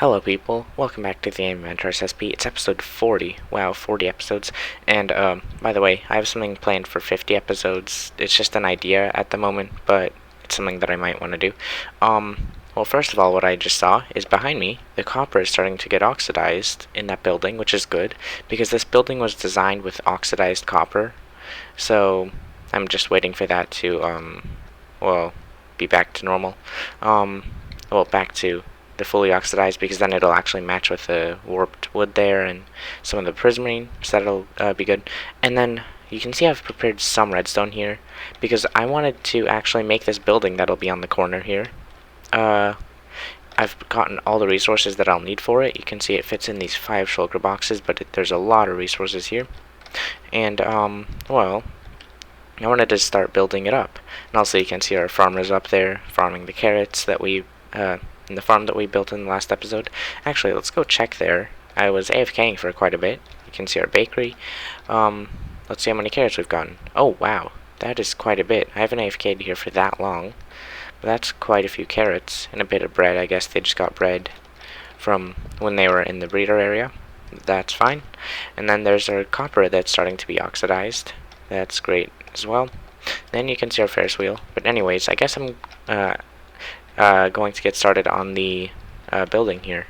Hello people, welcome back to the Inventor SSP. It's episode 40. Wow, 40 episodes. And by the way, I have something planned for 50 episodes. It's just an idea at the moment, but it's something that I might want to do. Well, first of all, what I just saw is behind me, the copper is starting to get oxidized in that building, which is good, because this building was designed with oxidized copper. So, I'm just waiting for that to, well, be back to normal. Well, back to the fully oxidized, because then it'll actually match with the warped wood there and some of the prismarine, so that'll be good. And then you can see I've prepared some redstone here because I wanted to actually make this building that'll be on the corner here. I've gotten all the resources that I'll need for it. You can see it fits in these 5 shulker boxes, but there's a lot of resources here. And well, I wanted to start building it up. And also you can see our farmers up there farming the carrots that we in the farm that we built in the last episode. Actually, let's go check there. I was AFKing for quite a bit. You can see our bakery. Let's see how many carrots we've gotten. Oh, wow. That is quite a bit. I haven't AFK'd here for that long. But that's quite a few carrots and a bit of bread. I guess they just got bread from when they were in the breeder area. That's fine. And then there's our copper that's starting to be oxidized. That's great as well. Then you can see our Ferris wheel. But anyways, I guess I'm going to get started on the building here.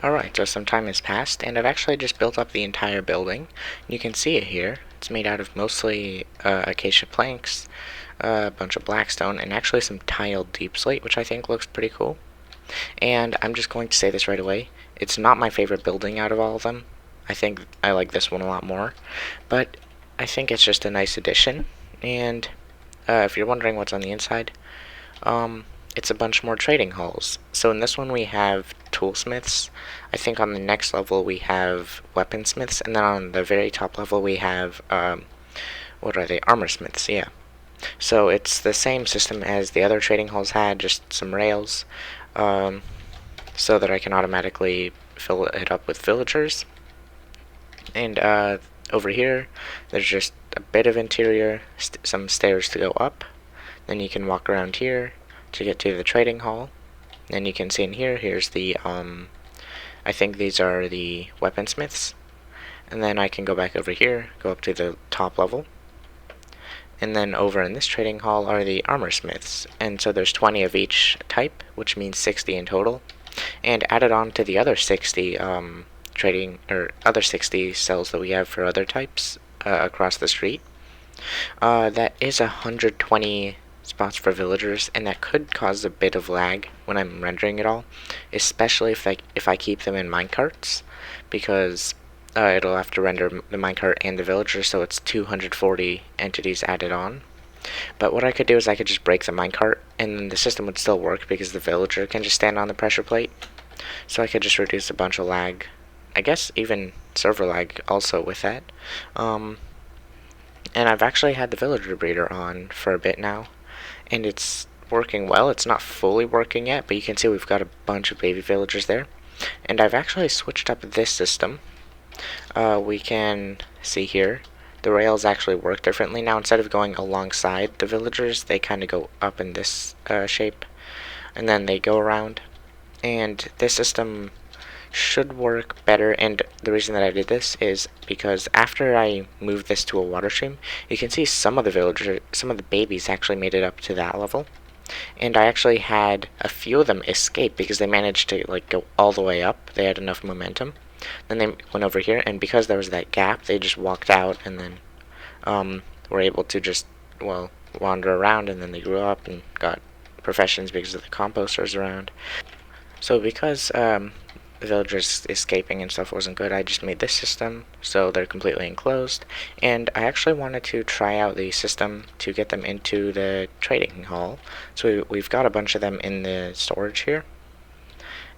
Alright, so some time has passed, and I've actually just built up the entire building. You can see it here. It's made out of mostly acacia planks, a bunch of blackstone, and actually some tiled deep slate, which I think looks pretty cool. And I'm just going to say this right away. It's not my favorite building out of all of them. I think I like this one a lot more. But I think it's just a nice addition. And if you're wondering what's on the inside, it's a bunch more trading halls. So in this one we have toolsmiths. I think on the next level we have weaponsmiths, and then on the very top level we have what are they? Armorsmiths, yeah. So it's the same system as the other trading halls had, just some rails, so that I can automatically fill it up with villagers. And over here there's just a bit of interior, some stairs to go up. Then you can walk around here to get to the trading hall. And you can see in here, here's the, I think these are the weaponsmiths. And then I can go back over here, go up to the top level. And then over in this trading hall are the armorsmiths. And so there's 20 of each type, which means 60 in total. And added on to the other 60 other 60 cells that we have for other types across the street. That is 120 spots for villagers, and that could cause a bit of lag when I'm rendering it all, especially if I keep them in minecarts, because it'll have to render the minecart and the villager, so it's 240 entities added on. But what I could do is I could just break the minecart, and then the system would still work because the villager can just stand on the pressure plate. So I could just reduce a bunch of lag. I guess even server lag also with that. And I've actually had the villager breeder on for a bit now, and it's working well. It's not fully working yet, but you can see we've got a bunch of baby villagers there. And I've actually switched up this system. We can see here the rails actually work differently now. Instead of going alongside the villagers, they kind of go up in this shape, and then they go around. And this system should work better, and the reason that I did this is because after I moved this to a water stream, you can see some of the babies actually made it up to that level, and I actually had a few of them escape because they managed to like go all the way up. They had enough momentum. Then they went over here, and because there was that gap, they just walked out, and then were able to just, well, wander around, and then they grew up and got professions because of the composters around. So because the villagers escaping and stuff wasn't good, I just made this system so they're completely enclosed. And I actually wanted to try out the system to get them into the trading hall. So we've got a bunch of them in the storage here,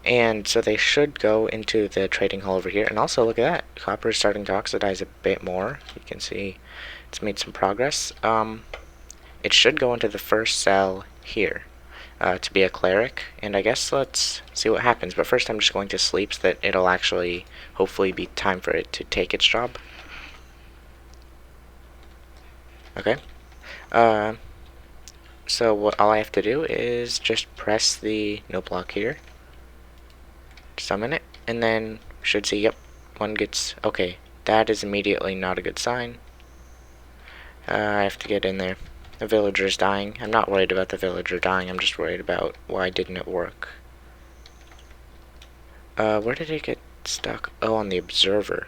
and so they should go into the trading hall over here. And also look at that, copper is starting to oxidize a bit more. You can see it's made some progress. It should go into the first cell here. To be a cleric, and I guess let's see what happens. But first I'm just going to sleep so that it'll actually hopefully be time for it to take its job. Okay. So all I have to do is just press the no block here, summon it, and then should see, yep, one gets, okay, that is immediately not a good sign. I have to get in there. The villager's dying. I'm not worried about the villager dying, I'm just worried about why didn't it work. Where did it get stuck? Oh, on the observer.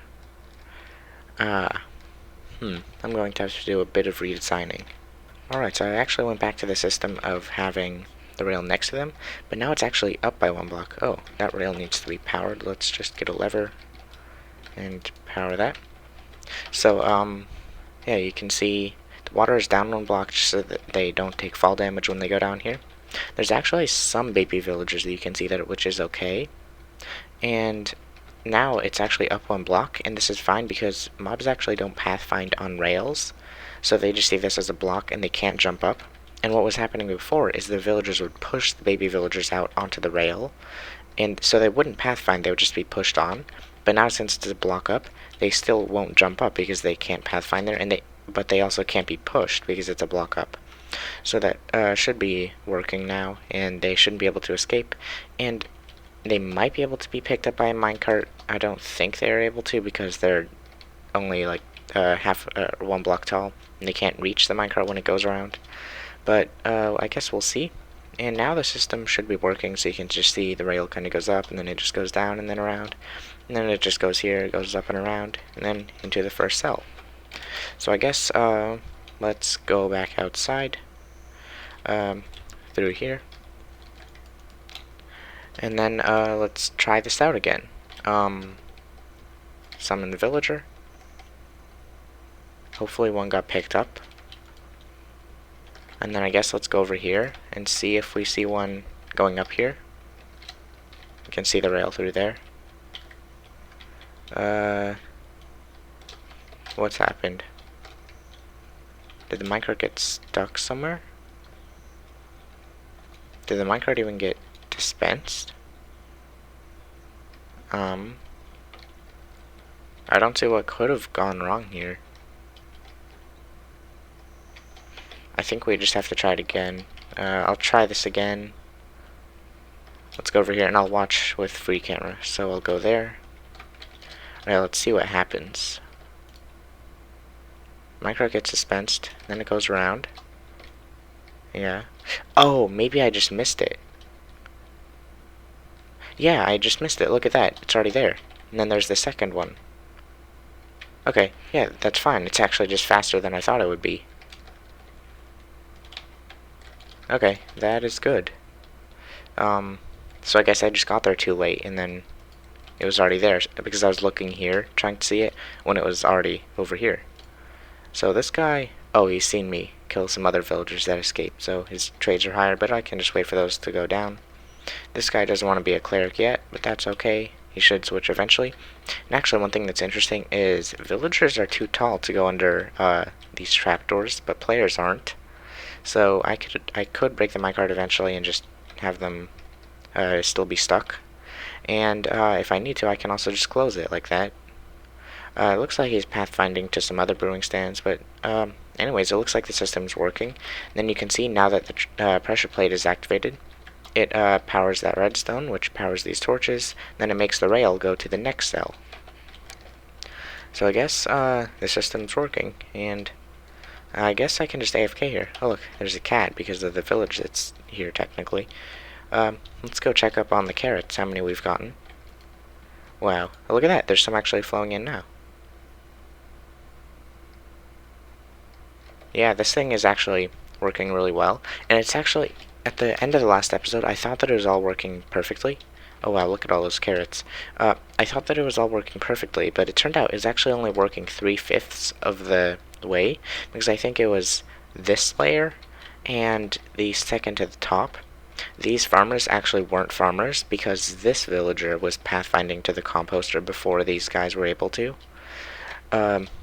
I'm going to have to do a bit of redesigning. Alright, so I actually went back to the system of having the rail next to them, but now it's actually up by one block. Oh, that rail needs to be powered. Let's just get a lever and power that. So, yeah, you can see the water is down one block just so that they don't take fall damage when they go down here. There's actually some baby villagers that you can see that, which is okay. And now it's actually up one block, and this is fine because mobs actually don't pathfind on rails. So they just see this as a block and they can't jump up. And what was happening before is the villagers would push the baby villagers out onto the rail, and so they wouldn't pathfind, they would just be pushed on. But now since it's a block up, they still won't jump up because they can't pathfind there, and but they also can't be pushed because it's a block up. So that should be working now, and they shouldn't be able to escape. And they might be able to be picked up by a minecart. I don't think they're able to because they're only like one block tall, and they can't reach the minecart when it goes around. But I guess we'll see. And now the system should be working, so you can just see the rail kind of goes up, and then it just goes down and then around. And then it just goes here, it goes up and around, and then into the first cell. So I guess let's go back outside through here. And then let's try this out again. Summon the villager. Hopefully one got picked up. And then I guess let's go over here and see if we see one going up here. You can see the rail through there. What's happened? Did the minecart get stuck somewhere? Did the minecart even get dispensed? I don't see what could have gone wrong here. I think we just have to try it again. I'll try this again. Let's go over here and I'll watch with free camera. So I'll go there. Alright, let's see what happens. Minecart gets dispensed, then it goes around. Yeah. Oh, maybe I just missed it. Yeah, I just missed it. Look at that. It's already there. And then there's the second one. Okay, yeah, that's fine. It's actually just faster than I thought it would be. Okay, that is good. So I guess I just got there too late, and then it was already there, because I was looking here, trying to see it, when it was already over here. So this guy, oh, he's seen me kill some other villagers that escaped, so his trades are higher, but I can just wait for those to go down. This guy doesn't want to be a cleric yet, but that's okay. He should switch eventually. And actually, one thing that's interesting is villagers are too tall to go under these trapdoors, but players aren't. So I could break the minecart eventually and just have them still be stuck. And if I need to, I can also just close it like that. It looks like he's pathfinding to some other brewing stands, but anyways, it looks like the system's working. And then you can see now that the pressure plate is activated, it powers that redstone, which powers these torches. Then it makes the rail go to the next cell. So I guess the system's working, and I guess I can just AFK here. Oh look, there's a cat because of the village that's here technically. Let's go check up on the carrots, how many we've gotten. Wow, oh, look at that, there's some actually flowing in now. Yeah, this thing is actually working really well, and it's actually, at the end of the last episode, I thought that it was all working perfectly. Oh wow, look at all those carrots. I thought that it was all working perfectly, but it turned out it's actually only working 3/5 of the way, because I think it was this layer and the second to the top. These farmers actually weren't farmers because this villager was pathfinding to the composter before these guys were able to,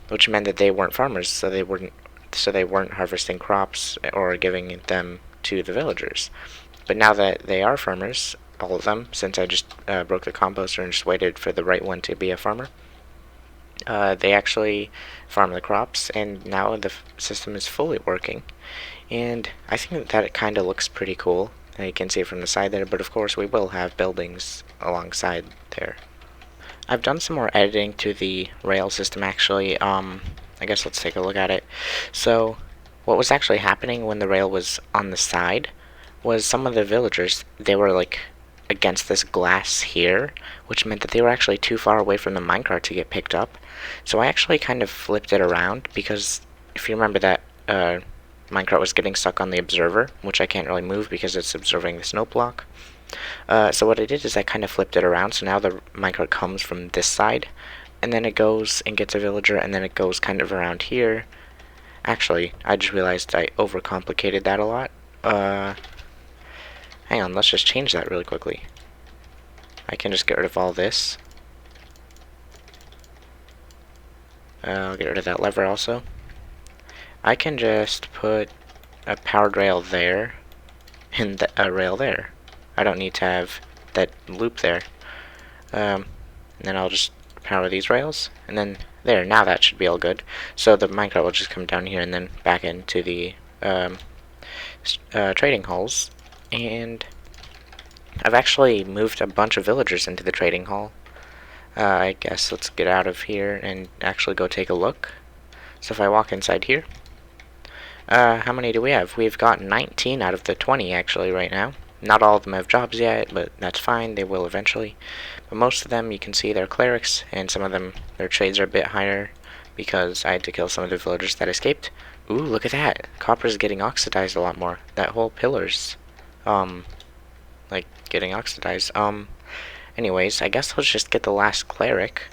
which meant that they weren't farmers, so they weren't harvesting crops or giving them to the villagers. But now that they are farmers, all of them, since I just broke the composter and just waited for the right one to be a farmer, they actually farm the crops, and now the system is fully working. And I think that it kind of looks pretty cool. You can see it from the side there, but of course we will have buildings alongside there. I've done some more editing to the rail system actually. I guess let's take a look at it. So what was actually happening when the rail was on the side was some of the villagers, they were like against this glass here, which meant that they were actually too far away from the minecart to get picked up. So I actually kind of flipped it around, because if you remember that minecart was getting stuck on the observer, which I can't really move because it's observing the snow block. So what I did is I kind of flipped it around, so now the minecart comes from this side, and then it goes and gets a villager, and then it goes kind of around here. Actually, I just realized I overcomplicated that a lot. Hang on, let's just change that really quickly. I can just get rid of all this. I'll get rid of that lever also. I can just put a powered rail there, and a rail there. I don't need to have that loop there. And then I'll just power these rails, and then there, now that should be all good. So the minecart will just come down here and then back into the trading halls. And I've actually moved a bunch of villagers into the trading hall. I guess let's get out of here and actually go take a look. So if I walk inside here, how many do we have? We've got 19 out of the 20 actually right now. Not all of them have jobs yet, but that's fine, they will eventually. But most of them, you can see, they're clerics, and some of them, their trades are a bit higher because I had to kill some of the villagers that escaped. Ooh, look at that! Copper's getting oxidized a lot more. That whole pillar's, like, getting oxidized. Anyways, I guess let's just get the last cleric.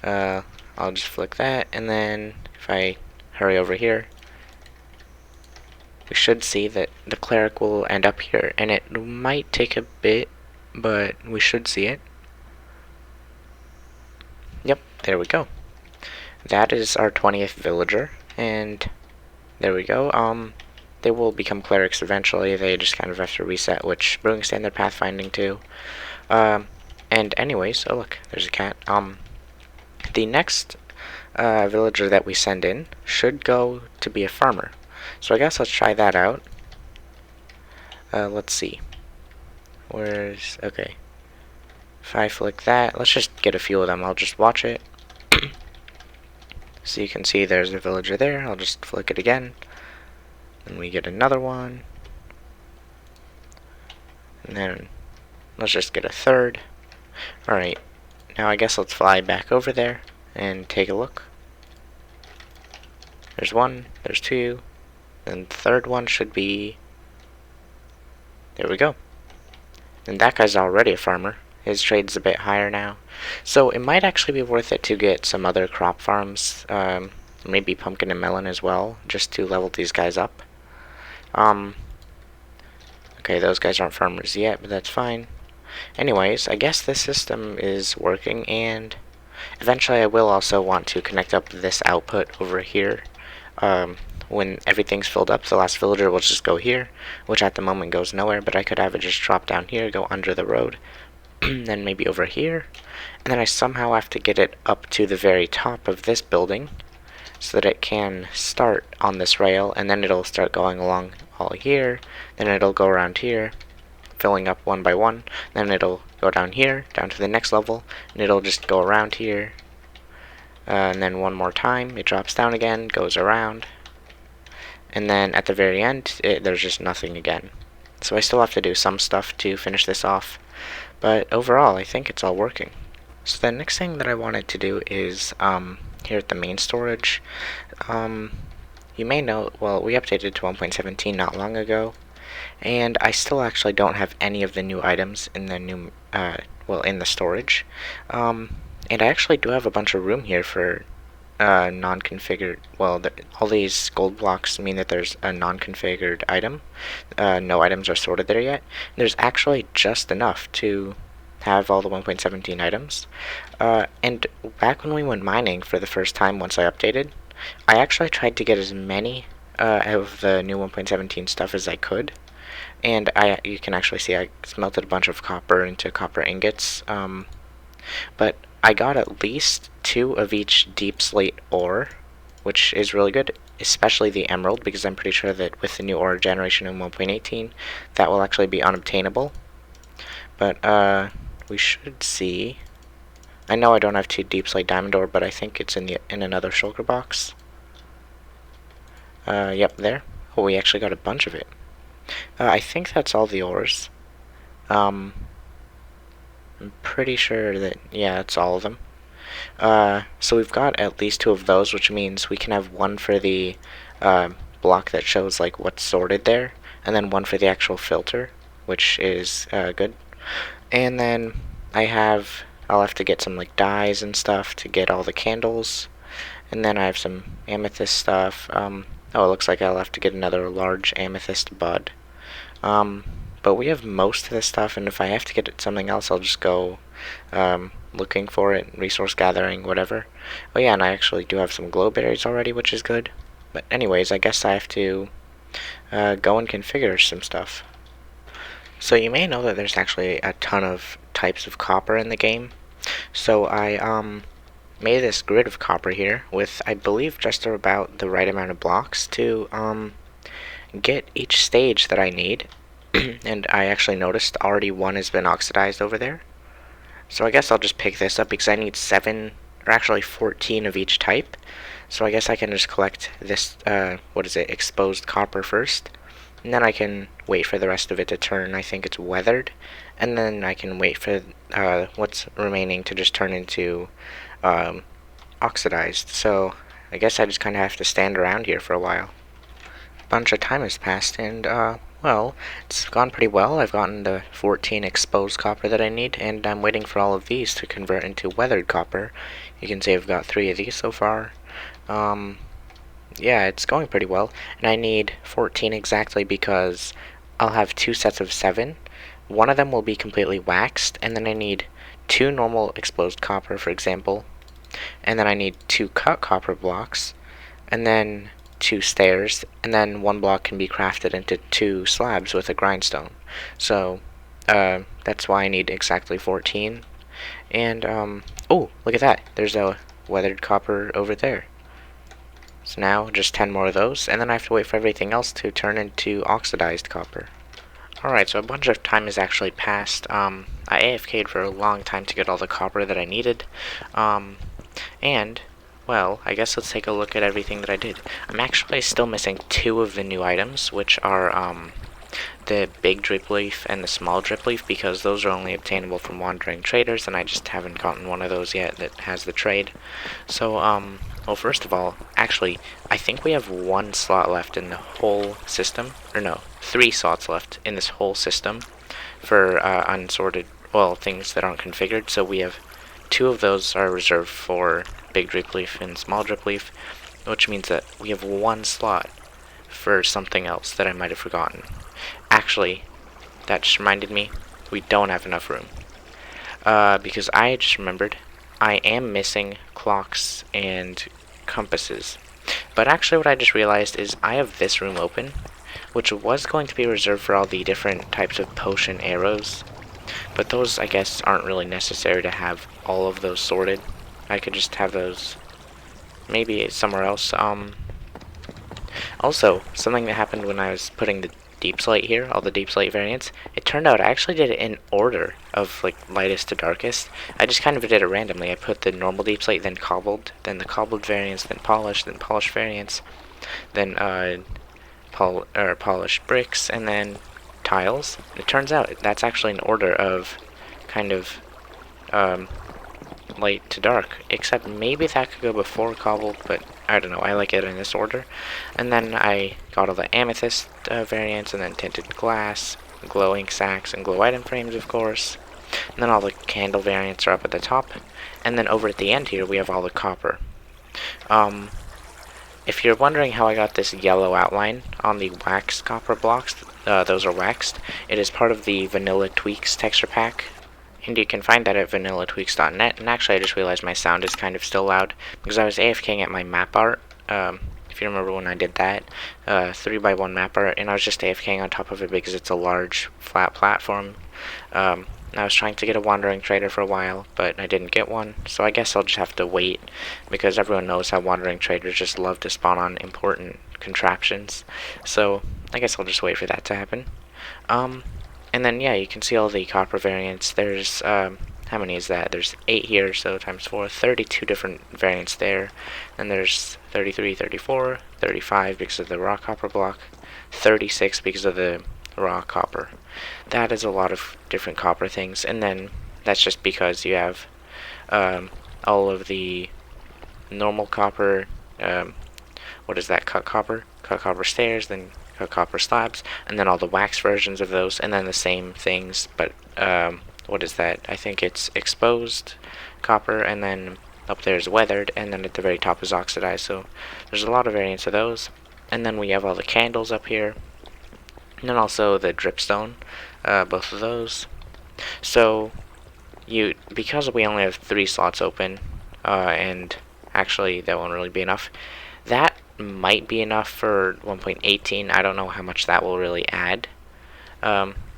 I'll just flick that, and then if I hurry over here, we should see that the cleric will end up here, and it might take a bit, but we should see it. Yep, there we go. That is our 20th villager, and there we go. They will become clerics eventually. They just kind of have to reset, which brewing standard pathfinding too. And anyways, oh look, there's a cat. The next villager that we send in should go to be a farmer. So I guess let's try that out. Let's see. Where's... okay. If I flick that, let's just get a few of them. I'll just watch it. So you can see there's a villager there. I'll just flick it again. And we get another one. And then let's just get a third. Alright. Now I guess let's fly back over there and take a look. There's one, there's two, and the third one should be... there we go. And that guy's already a farmer. His trade's a bit higher now. So it might actually be worth it to get some other crop farms, maybe pumpkin and melon as well, just to level these guys up. Okay, those guys aren't farmers yet, but that's fine. Anyways, I guess this system is working, and eventually I will also want to connect up this output over here. When everything's filled up, the last villager will just go here, which at the moment goes nowhere, but I could have it just drop down here, go under the road, then maybe over here, and then I somehow have to get it up to the very top of this building so that it can start on this rail, and then it'll start going along all here, then it'll go around here, filling up one by one, then it'll go down here, down to the next level, and it'll just go around here, and then one more time, it drops down again, goes around, and then at the very end, there's just nothing again. So I still have to do some stuff to finish this off, but overall, I think it's all working. So the next thing that I wanted to do is, here at the main storage, you may know, well, we updated to 1.17 not long ago, and I still actually don't have any of the new items in the new, in the storage. And I actually do have a bunch of room here for non-configured, well, all these gold blocks mean that there's a non-configured item. No items are sorted there yet. There's actually just enough to have all the 1.17 items. And back when we went mining for the first time once I updated, I actually tried to get as many of the new 1.17 stuff as I could. And you can actually see I smelted a bunch of copper into copper ingots. But I got at least 2 of each deep slate ore, which is really good. especially the emerald, because I'm pretty sure that with the new ore generation in 1.18, that will actually be unobtainable. But we should see. I know I don't have 2 deep slate diamond ore, but I think it's in another shulker box. Yep, there. Oh, we actually got a bunch of it. I think that's all the ores. I'm pretty sure that, yeah, it's all of them. So we've got at least 2 of those, which means we can have one for the block that shows like what's sorted there, and then one for the actual filter, which is good. And then I'll have to get some like dyes and stuff to get all the candles, and then I have some amethyst stuff. Oh, it looks like I'll have to get another large amethyst bud. But we have most of this stuff, and if I have to get something else, I'll just go looking for it, resource gathering, whatever. Oh yeah, and I actually do have some glow berries already, which is good. But anyways, I guess I have to go and configure some stuff. So you may know that there's actually a ton of types of copper in the game. So I made this grid of copper here with, I believe, just about the right amount of blocks to get each stage that I need. And I actually noticed already one has been oxidized over there. So I guess I'll just pick this up because I need 7, or actually 14 of each type. So I guess I can just collect this, exposed copper first. And then I can wait for the rest of it to turn, I think it's weathered. And then I can wait for what's remaining to just turn into oxidized. So I guess I just kind of have to stand around here for a while. A bunch of time has passed, and well, it's gone pretty well. I've gotten the 14 exposed copper that I need, and I'm waiting for all of these to convert into weathered copper. You can see I've got 3 of these so far. Yeah, it's going pretty well, and I need 14 exactly because I'll have 2 sets of 7. One of them will be completely waxed, and then I need 2 normal exposed copper, for example, and then I need 2 cut copper blocks, and then 2 stairs, and then 1 block can be crafted into 2 slabs with a grindstone. So that's why I need exactly 14. And oh, look at that, there's a weathered copper over there. So now just 10 more of those, and then I have to wait for everything else to turn into oxidized copper. Alright, so a bunch of time has actually passed. I AFK'd for a long time to get all the copper that I needed. And well, I guess let's take a look at everything that I did. I'm actually still missing 2 of the new items, which are the big drip leaf and the small drip leaf, because those are only obtainable from wandering traders, and I just haven't gotten one of those yet that has the trade. So, well, first of all, actually, I think we have 1 slot left in the whole system, or no, 3 slots left in this whole system for unsorted, well, things that aren't configured. So we have 2 of those are reserved for big drip leaf and small drip leaf, which means that we have 1 slot for something else that I might have forgotten. Actually, that just reminded me, we don't have enough room. Because I just remembered, I am missing clocks and compasses. But actually what I just realized is I have this room open, which was going to be reserved for all the different types of potion arrows. But those, I guess, aren't really necessary to have all of those sorted. I could just have those maybe somewhere else. Also, something that happened when I was putting the deep slate here, all the deep slate variants, it turned out I actually did it in order of like lightest to darkest. I just kind of did it randomly. I put the normal deep slate, then cobbled, then the cobbled variants, then polished variants, then polished bricks, and then tiles. It turns out that's actually an order of kind of light to dark, except maybe that could go before cobbled, but I don't know, I like it in this order. And then I got all the amethyst variants, and then tinted glass, glowing sacks, and glow item frames, of course. And then all the candle variants are up at the top, and then over at the end here we have all the copper. If you're wondering how I got this yellow outline on the waxed copper blocks, those are waxed. It is part of the Vanilla Tweaks texture pack, and you can find that at vanillatweaks.net. And actually I just realized my sound is kind of still loud because I was AFKing at my map art. If you remember when I did that 3x1 map art, and I was just AFKing on top of it because it's a large flat platform. I was trying to get a wandering trader for a while, but I didn't get one, so I guess I'll just have to wait, because everyone knows how wandering traders just love to spawn on important contraptions, so I guess I'll just wait for that to happen. And then, yeah, you can see all the copper variants. There's, how many is that? There's 8 here, so times 4, 32 different variants there. And there's 33, 34, 35 because of the raw copper block, 36 because of the raw copper. That is a lot of different copper things, and then that's just because you have all of the normal copper, what is that, cut copper stairs, then cut copper slabs, and then all the wax versions of those, and then the same things, but what is that? I think it's exposed copper, and then up there is weathered, and then at the very top is oxidized, so there's a lot of variants of those. And then we have all the candles up here, and then also the dripstone, both of those. So because we only have 3 slots open, and actually that won't really be enough, that might be enough for 1.18. I don't know how much that will really add.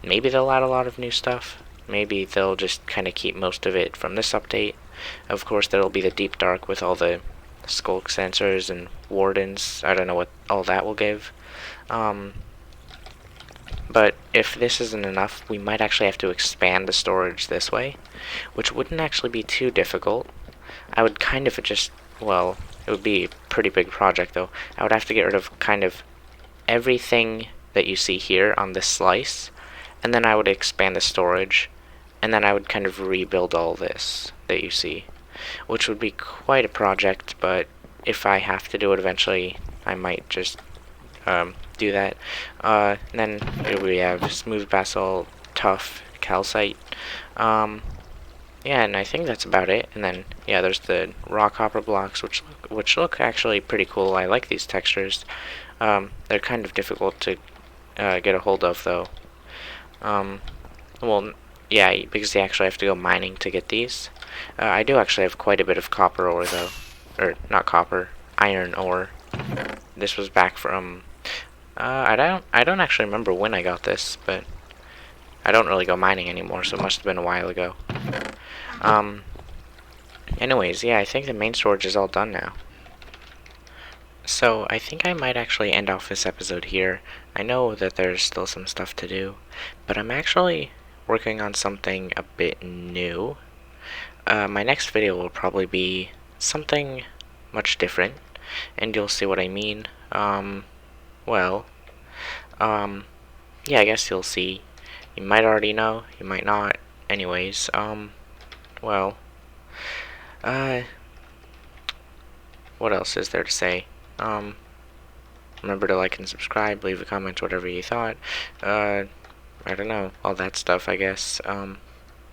Maybe they'll add a lot of new stuff. Maybe they'll just kind of keep most of it from this update. Of course, there'll be the deep dark with all the skulk sensors and wardens. I don't know what all that will give. But if this isn't enough, we might actually have to expand the storage this way, which wouldn't actually be too difficult. I would kind of just, well, it would be a pretty big project though. I would have to get rid of kind of everything that you see here on this slice, and then I would expand the storage, and then I would kind of rebuild all this that you see, which would be quite a project, but if I have to do it eventually, I might just do that. And then here we have smooth basalt, tough calcite. Yeah, and I think that's about it. And then, yeah, there's the raw copper blocks, which look actually pretty cool. I like these textures. They're kind of difficult to get a hold of, though. Well, yeah, because you actually have to go mining to get these. I do actually have quite a bit of copper ore, though. Or, not copper, iron ore. This was back from... I don't actually remember when I got this, but I don't really go mining anymore, so it must have been a while ago. Anyways, yeah, I think the main storage is all done now. So, I think I might actually end off this episode here. I know that there's still some stuff to do, but I'm actually working on something a bit new. My next video will probably be something much different, and you'll see what I mean. Yeah, I guess you'll see. You might already know, you might not. Anyways, what else is there to say? Remember to like and subscribe, leave a comment, whatever you thought. I don't know, all that stuff, I guess.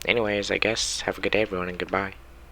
Anyways, I guess, have a good day, everyone, and goodbye.